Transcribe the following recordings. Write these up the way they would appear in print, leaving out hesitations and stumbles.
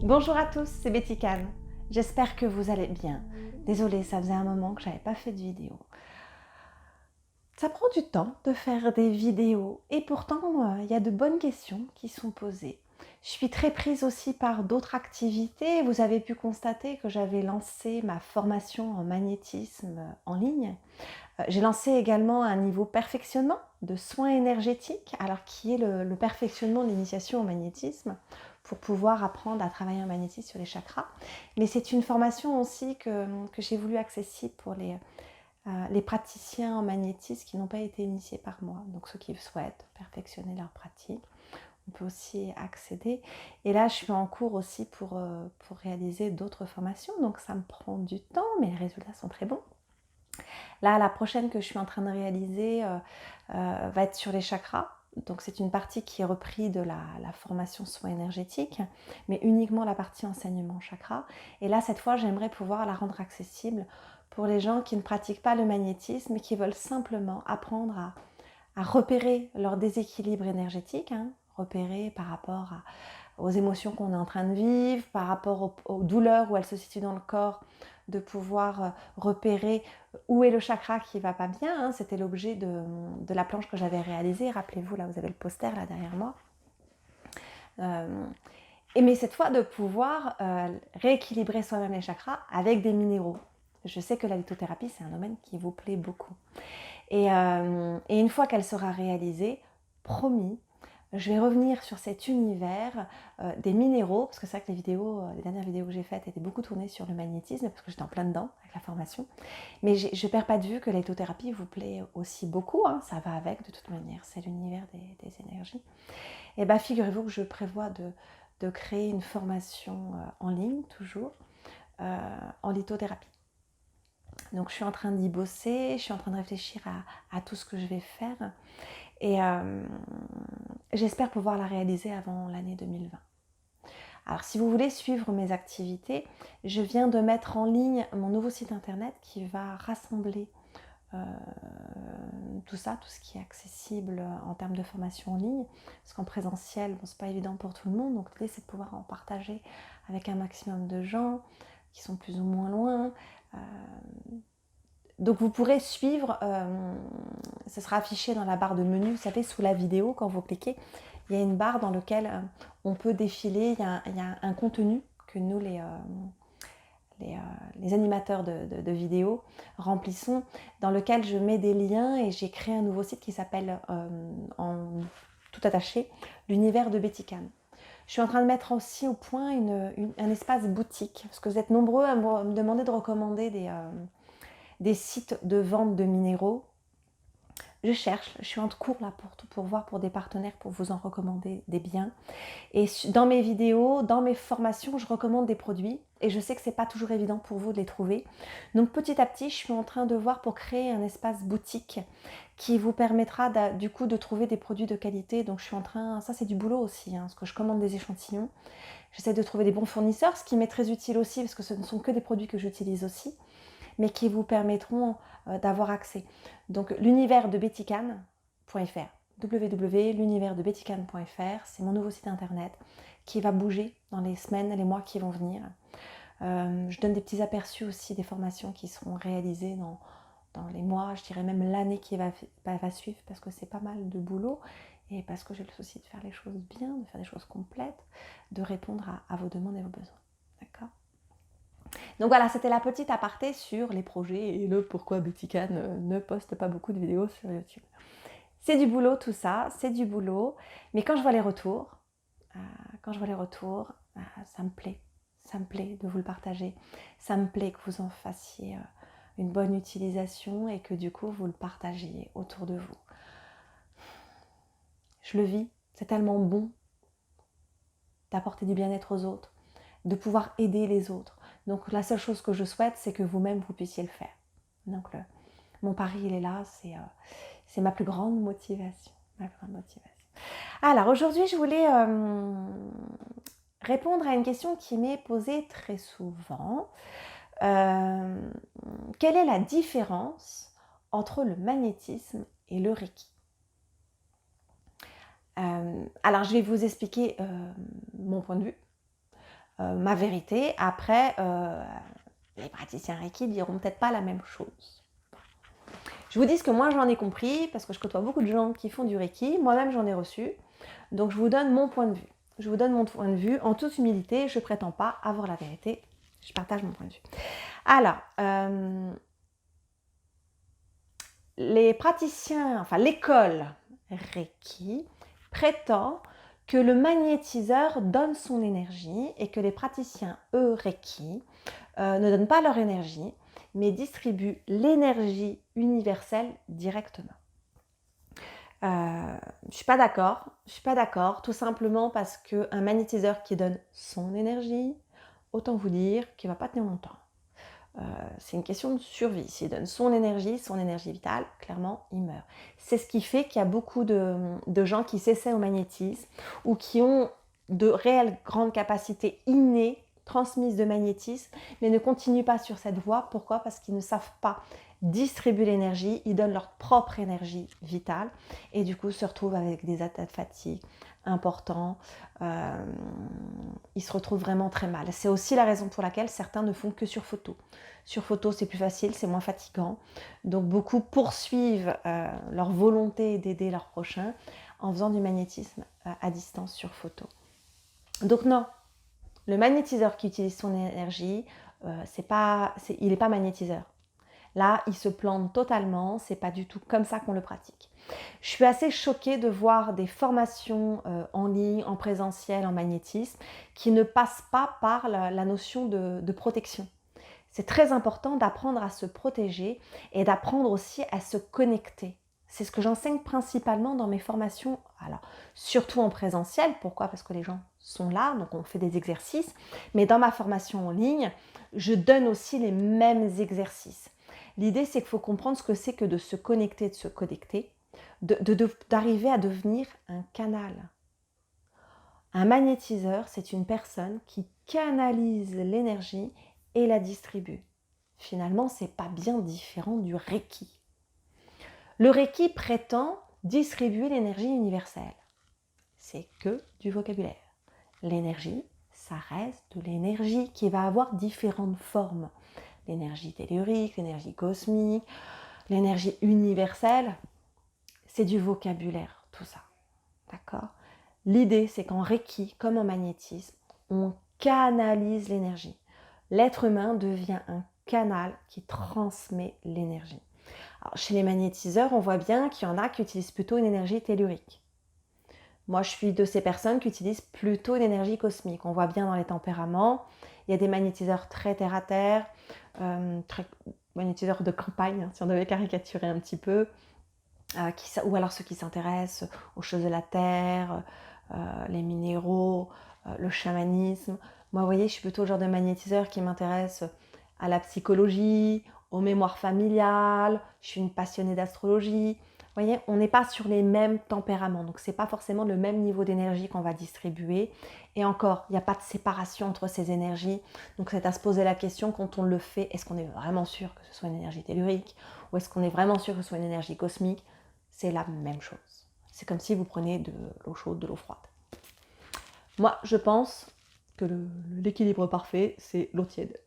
Bonjour à tous, c'est Betty Can. J'espère que vous allez bien. Désolée, ça faisait un moment que j'avais pas fait de vidéo. Ça prend du temps de faire des vidéos et pourtant il y a de bonnes questions qui sont posées. Je suis très prise aussi par d'autres activités. Vous avez pu constater que j'avais lancé ma formation en magnétisme en ligne. J'ai lancé également un niveau perfectionnement de soins énergétiques, alors qui est le perfectionnement de l'initiation au magnétisme, pour pouvoir apprendre à travailler en magnétisme sur les chakras. Mais c'est une formation aussi que j'ai voulu accessible pour les praticiens en magnétisme qui n'ont pas été initiés par moi. Donc ceux qui souhaitent perfectionner leur pratique, on peut aussi accéder. Et là, je suis en cours aussi pour réaliser d'autres formations. Donc ça me prend du temps, mais les résultats sont très bons. Là, la prochaine que je suis en train de réaliser va être sur les chakras. Donc c'est une partie qui est reprise de la formation soins énergétiques, mais uniquement la partie enseignement chakra. Et là, cette fois, j'aimerais pouvoir la rendre accessible pour les gens qui ne pratiquent pas le magnétisme et qui veulent simplement apprendre à repérer leur déséquilibre énergétique, repérer par rapport aux émotions qu'on est en train de vivre, par rapport aux douleurs où elles se situent dans le corps, de pouvoir repérer où est le chakra qui va pas bien. C'était l'objet de la planche que j'avais réalisée. Rappelez-vous, là vous avez le poster là derrière moi. Mais cette fois de pouvoir rééquilibrer soi-même les chakras avec des minéraux. Je sais que la lithothérapie, c'est un domaine qui vous plaît beaucoup. Et une fois qu'elle sera réalisée, promis, je vais revenir sur cet univers des minéraux, parce que c'est vrai que les dernières vidéos que j'ai faites étaient beaucoup tournées sur le magnétisme, parce que j'étais en plein dedans avec la formation. Mais je ne perds pas de vue que la lithothérapie vous plaît aussi beaucoup, ça va avec de toute manière, c'est l'univers des énergies. Et bien figurez-vous que je prévois de créer une formation en ligne, toujours, en lithothérapie. Donc je suis en train d'y bosser, je suis en train de réfléchir à tout ce que je vais faire et j'espère pouvoir la réaliser avant l'année 2020. Alors si vous voulez suivre mes activités, je viens de mettre en ligne mon nouveau site internet qui va rassembler tout ça, tout ce qui est accessible en termes de formation en ligne, parce qu'en présentiel, c'est pas évident pour tout le monde, donc l'idée c'est de pouvoir en partager avec un maximum de gens qui sont plus ou moins loin. Donc vous pourrez suivre, ce sera affiché dans la barre de menu, vous savez, sous la vidéo, quand vous cliquez, il y a une barre dans laquelle on peut défiler, il y a un contenu que nous, les animateurs de vidéos, remplissons, dans lequel je mets des liens et j'ai créé un nouveau site qui s'appelle, en tout attaché, l'univers de Betty Can. Je suis en train de mettre aussi au point un espace boutique, parce que vous êtes nombreux à me demander de recommander des sites de vente de minéraux. Je cherche, je suis en cours là pour voir pour des partenaires pour vous en recommander des biens. Et dans mes vidéos, dans mes formations, je recommande des produits et je sais que c'est pas toujours évident pour vous de les trouver. Donc petit à petit, je suis en train de voir pour créer un espace boutique qui vous permettra du coup de trouver des produits de qualité. Donc je suis en train, ça c'est du boulot aussi, parce que je commande des échantillons. J'essaie de trouver des bons fournisseurs, ce qui m'est très utile aussi parce que ce ne sont que des produits que j'utilise aussi, mais qui vous permettront d'avoir accès. Donc l'univers de bettycan.fr, www.l'univers-de-bettycan.fr, c'est mon nouveau site internet qui va bouger dans les semaines, les mois qui vont venir. Je donne des petits aperçus aussi des formations qui seront réalisées dans les mois, je dirais même l'année qui va suivre, parce que c'est pas mal de boulot et parce que j'ai le souci de faire les choses bien, de faire des choses complètes, de répondre à vos demandes et vos besoins. D'accord ? Donc voilà, c'était la petite aparté sur les projets et le pourquoi Betty Can ne poste pas beaucoup de vidéos sur YouTube. C'est du boulot tout ça, c'est du boulot, mais quand je vois les retours, ça me plaît. Ça me plaît de vous le partager. Ça me plaît que vous en fassiez une bonne utilisation et que du coup vous le partagiez autour de vous. Je le vis, c'est tellement bon d'apporter du bien-être aux autres, de pouvoir aider les autres. Donc la seule chose que je souhaite, c'est que vous-même vous puissiez le faire. Donc mon pari il est là, c'est ma plus grande motivation. Alors aujourd'hui je voulais répondre à une question qui m'est posée très souvent. Quelle est la différence entre le magnétisme et le Reiki ? Alors je vais vous expliquer mon point de vue. ma vérité. Après, les praticiens Reiki diront peut-être pas la même chose. Je vous dis ce que moi j'en ai compris, parce que je côtoie beaucoup de gens qui font du Reiki. Moi-même j'en ai reçu. Donc je vous donne mon point de vue. Je vous donne mon point de vue en toute humilité. Je ne prétends pas avoir la vérité. Je partage mon point de vue. Alors, les praticiens, enfin l'école Reiki prétend que le magnétiseur donne son énergie et que les praticiens Reiki ne donnent pas leur énergie, mais distribuent l'énergie universelle directement. Je ne suis pas d'accord. Je suis pas d'accord, tout simplement parce qu'un magnétiseur qui donne son énergie, autant vous dire qu'il ne va pas tenir longtemps. C'est une question de survie. S'il donne son énergie vitale, clairement, il meurt. C'est ce qui fait qu'il y a beaucoup de gens qui s'essaient au magnétisme ou qui ont de réelles grandes capacités innées, transmises de magnétisme, mais ne continuent pas sur cette voie. Pourquoi? Parce qu'ils ne savent pas distribuer l'énergie, ils donnent leur propre énergie vitale et du coup se retrouvent avec des états de fatigue importants. Ils se retrouvent vraiment très mal. C'est aussi la raison pour laquelle certains ne font que sur photo. Sur photo, c'est plus facile, c'est moins fatigant. Donc beaucoup poursuivent leur volonté d'aider leur prochain en faisant du magnétisme à distance sur photo. Donc non, le magnétiseur qui utilise son énergie, il n'est pas magnétiseur. Là, il se plante totalement, c'est pas du tout comme ça qu'on le pratique. Je suis assez choquée de voir des formations en ligne, en présentiel, en magnétisme, qui ne passent pas par la notion de protection. C'est très important d'apprendre à se protéger et d'apprendre aussi à se connecter. C'est ce que j'enseigne principalement dans mes formations, alors surtout en présentiel. Pourquoi? Parce que les gens sont là, donc on fait des exercices. Mais dans ma formation en ligne, je donne aussi les mêmes exercices. L'idée, c'est qu'il faut comprendre ce que c'est que de se connecter, d'arriver à devenir un canal. Un magnétiseur, c'est une personne qui canalise l'énergie et la distribue. Finalement, ce n'est pas bien différent du Reiki. Le Reiki prétend distribuer l'énergie universelle. C'est que du vocabulaire. L'énergie, ça reste de l'énergie qui va avoir différentes formes. L'énergie tellurique, l'énergie cosmique, l'énergie universelle, c'est du vocabulaire, tout ça. D'accord? L'idée, c'est qu'en Reiki, comme en magnétisme, on canalise l'énergie. L'être humain devient un canal qui transmet l'énergie. Alors, chez les magnétiseurs, on voit bien qu'il y en a qui utilisent plutôt une énergie tellurique. Moi, je suis de ces personnes qui utilisent plutôt une énergie cosmique. On voit bien dans les tempéraments. Il y a des magnétiseurs très terre-à-terre, très magnétiseurs de campagne, si on devait caricaturer un petit peu, ou alors ceux qui s'intéressent aux choses de la terre, les minéraux, le chamanisme. Moi, vous voyez, je suis plutôt le genre de magnétiseur qui m'intéresse à la psychologie, aux mémoires familiales. Je suis une passionnée d'astrologie. Vous voyez, on n'est pas sur les mêmes tempéraments, donc ce n'est pas forcément le même niveau d'énergie qu'on va distribuer. Et encore, il n'y a pas de séparation entre ces énergies, donc c'est à se poser la question quand on le fait, est-ce qu'on est vraiment sûr que ce soit une énergie tellurique ou est-ce qu'on est vraiment sûr que ce soit une énergie cosmique? C'est la même chose. C'est comme si vous preniez de l'eau chaude, de l'eau froide. Moi, je pense que l'équilibre parfait, c'est l'eau tiède.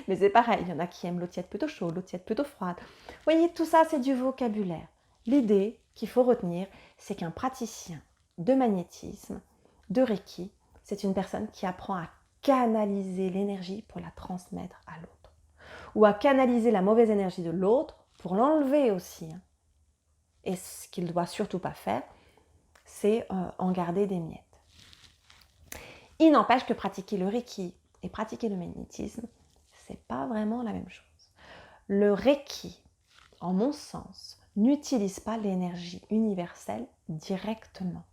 Mais c'est pareil, il y en a qui aiment l'eau tiède plutôt chaude, l'eau tiède plutôt froide. Vous voyez, tout ça, c'est du vocabulaire. L'idée qu'il faut retenir, c'est qu'un praticien de magnétisme, de Reiki, c'est une personne qui apprend à canaliser l'énergie pour la transmettre à l'autre. Ou à canaliser la mauvaise énergie de l'autre pour l'enlever aussi. Et ce qu'il ne doit surtout pas faire, c'est en garder des miettes. Il n'empêche que pratiquer le Reiki et pratiquer le magnétisme, c'est pas vraiment la même chose. Le Reiki, en mon sens, n'utilise pas l'énergie universelle directement.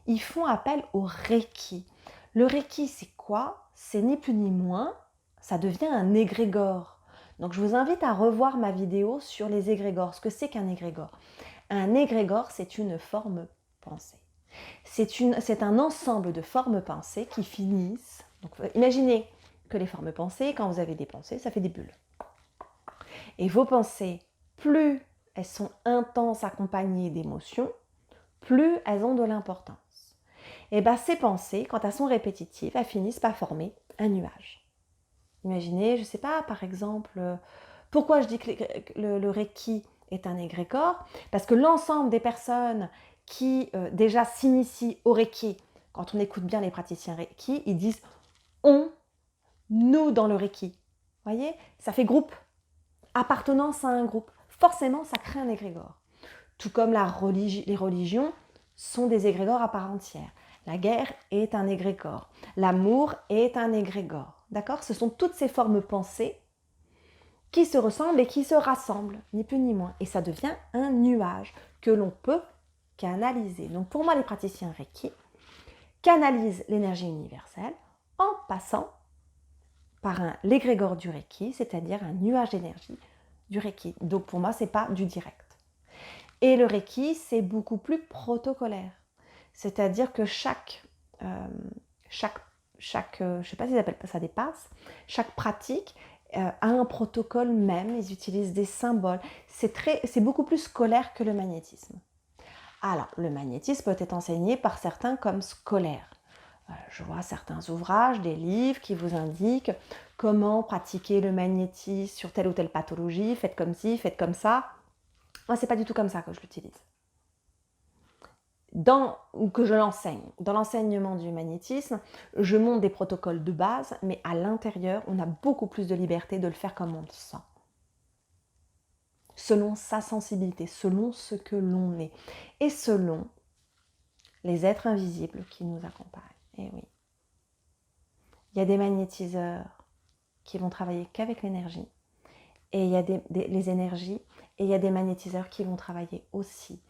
Ils font appel au Reiki. Le Reiki, c'est quoi? C'est ni plus ni moins, ça devient un égrégore. Donc je vous invite à revoir ma vidéo sur les égrégores. Ce que c'est qu'un égrégore? Un égrégore, c'est une forme pensée. C'est un ensemble de formes pensées qui finissent. Donc, imaginez que les formes pensées, quand vous avez des pensées, ça fait des bulles. Et vos pensées, plus elles sont intenses, accompagnées d'émotions, plus elles ont de l'importance. Et bien ces pensées, quand elles sont répétitives, elles finissent par former un nuage. Imaginez, je ne sais pas, par exemple, pourquoi je dis que le Reiki est un égrégore? Parce que l'ensemble des personnes qui déjà s'initient au Reiki, quand on écoute bien les praticiens Reiki, ils disent « on », nous dans le Reiki. Vous voyez, ça fait groupe, appartenance à un groupe. Forcément, ça crée un égrégore. Tout comme les religions sont des égrégores à part entière. La guerre est un égrégore. L'amour est un égrégore. D'accord? Ce sont toutes ces formes pensées qui se ressemblent et qui se rassemblent, ni plus ni moins. Et ça devient un nuage que l'on peut canaliser. Donc pour moi, les praticiens Reiki canalisent l'énergie universelle en passant par l'égrégore du Reiki, c'est-à-dire un nuage d'énergie du Reiki. Donc pour moi, ce n'est pas du direct. Et le Reiki, c'est beaucoup plus protocolaire. C'est-à-dire que chaque je ne sais pas s'ils appellent ça des passes, chaque pratique a un protocole même, ils utilisent des symboles. C'est beaucoup plus scolaire que le magnétisme. Alors, le magnétisme peut être enseigné par certains comme scolaire. Je vois certains ouvrages, des livres qui vous indiquent comment pratiquer le magnétisme sur telle ou telle pathologie, faites comme ci, faites comme ça. Moi, c'est pas du tout comme ça que je l'utilise. Ou que je l'enseigne. Dans l'enseignement du magnétisme, je montre des protocoles de base, mais à l'intérieur, on a beaucoup plus de liberté de le faire comme on le sent. Selon sa sensibilité, selon ce que l'on est. Et selon les êtres invisibles qui nous accompagnent. Et oui. Il y a des magnétiseurs qui vont travailler qu'avec l'énergie. Et il y a les énergies. Et il y a des magnétiseurs qui vont travailler aussi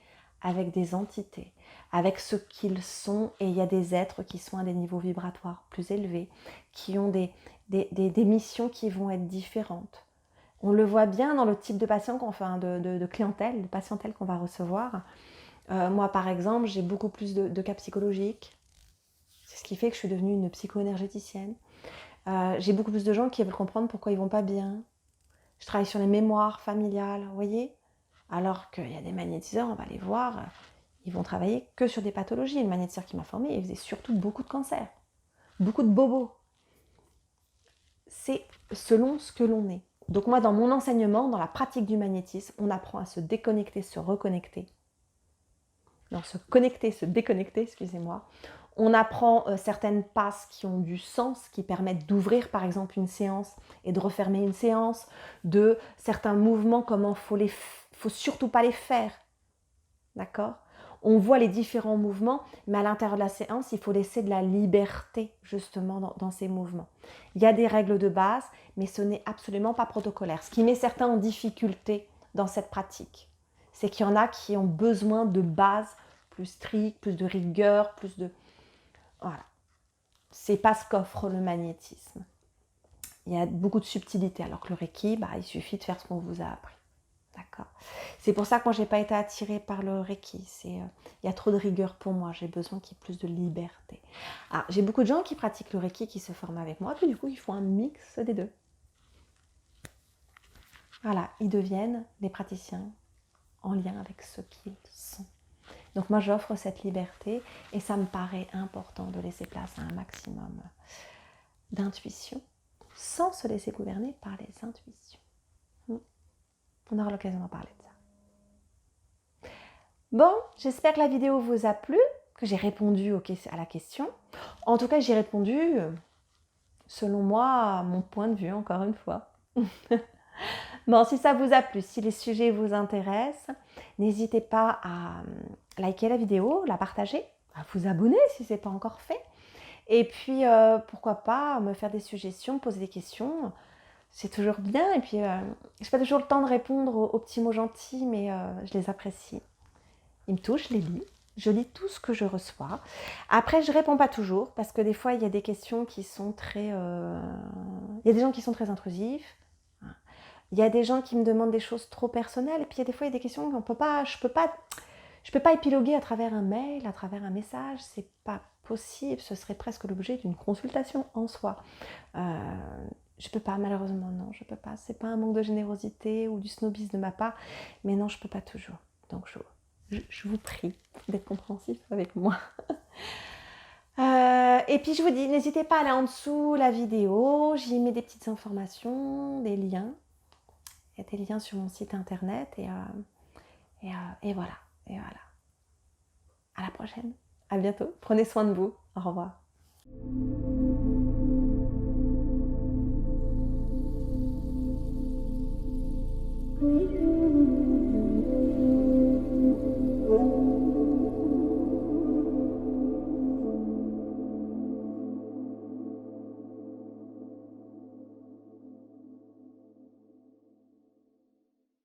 avec des entités, avec ce qu'ils sont, et il y a des êtres qui sont à des niveaux vibratoires plus élevés, qui ont des missions qui vont être différentes. On le voit bien dans le type de patient de clientèle, de patientèle qu'on va recevoir. Moi, par exemple, j'ai beaucoup plus de cas psychologiques. C'est ce qui fait que je suis devenue une psycho-énergéticienne. J'ai beaucoup plus de gens qui veulent comprendre pourquoi ils ne vont pas bien. Je travaille sur les mémoires familiales, vous voyez ? Alors qu'il y a des magnétiseurs, on va les voir, ils vont travailler que sur des pathologies. Le magnétiseur qui m'a formée, il faisait surtout beaucoup de cancers, beaucoup de bobos. C'est selon ce que l'on est. Donc moi, dans mon enseignement, dans la pratique du magnétisme, on apprend à se déconnecter, se reconnecter. Non, se connecter, se déconnecter, excusez-moi. On apprend certaines passes qui ont du sens, qui permettent d'ouvrir par exemple une séance et de refermer une séance, de certains mouvements, comment faut surtout pas les faire. D'accord ? On voit les différents mouvements, mais à l'intérieur de la séance, il faut laisser de la liberté justement dans ces mouvements. Il y a des règles de base, mais ce n'est absolument pas protocolaire. Ce qui met certains en difficulté dans cette pratique, c'est qu'il y en a qui ont besoin de bases plus strictes, plus de rigueur, plus de... Voilà. C'est pas ce qu'offre le magnétisme. Il y a beaucoup de subtilité, alors que le Reiki, il suffit de faire ce qu'on vous a appris. D'accord. C'est pour ça que moi, je n'ai pas été attirée par le Reiki. Il y a trop de rigueur pour moi. J'ai besoin qu'il y ait plus de liberté. Alors, j'ai beaucoup de gens qui pratiquent le Reiki, qui se forment avec moi, puis du coup, ils font un mix des deux. Voilà, ils deviennent des praticiens en lien avec ce qu'ils sont. Donc moi, j'offre cette liberté et ça me paraît important de laisser place à un maximum d'intuition sans se laisser gouverner par les intuitions. On aura l'occasion d'en parler de ça. Bon, j'espère que la vidéo vous a plu, que j'ai répondu à la question. En tout cas, j'ai répondu, selon moi, à mon point de vue, encore une fois. Bon, si ça vous a plu, si les sujets vous intéressent, n'hésitez pas à liker la vidéo, la partager, à vous abonner si ce n'est pas encore fait. Et puis, pourquoi pas me faire des suggestions, poser des questions. C'est toujours bien. Et puis, je n'ai pas toujours le temps de répondre aux petits mots gentils, mais je les apprécie. Ils me touchent, je les lis. Je lis tout ce que je reçois. Après, je ne réponds pas toujours, parce que des fois, il y a des questions qui sont très... Il y a des gens qui sont très intrusifs. Il y a des gens qui me demandent des choses trop personnelles. Et puis, il y a des fois, il y a des questions qu'on peut pas... Je peux pas épiloguer à travers un mail, à travers un message. C'est pas possible. Ce serait presque l'objet d'une consultation en soi. Je peux pas, malheureusement, non, je peux pas. C'est pas un manque de générosité ou du snobisme de ma part, mais non, je peux pas toujours. Donc je vous prie d'être compréhensif avec moi. Et puis je vous dis, n'hésitez pas à aller en dessous la vidéo, j'y mets des petites informations, des liens. Il y a des liens sur mon site internet et voilà. Et voilà. À la prochaine. À bientôt. Prenez soin de vous. Au revoir. Oui.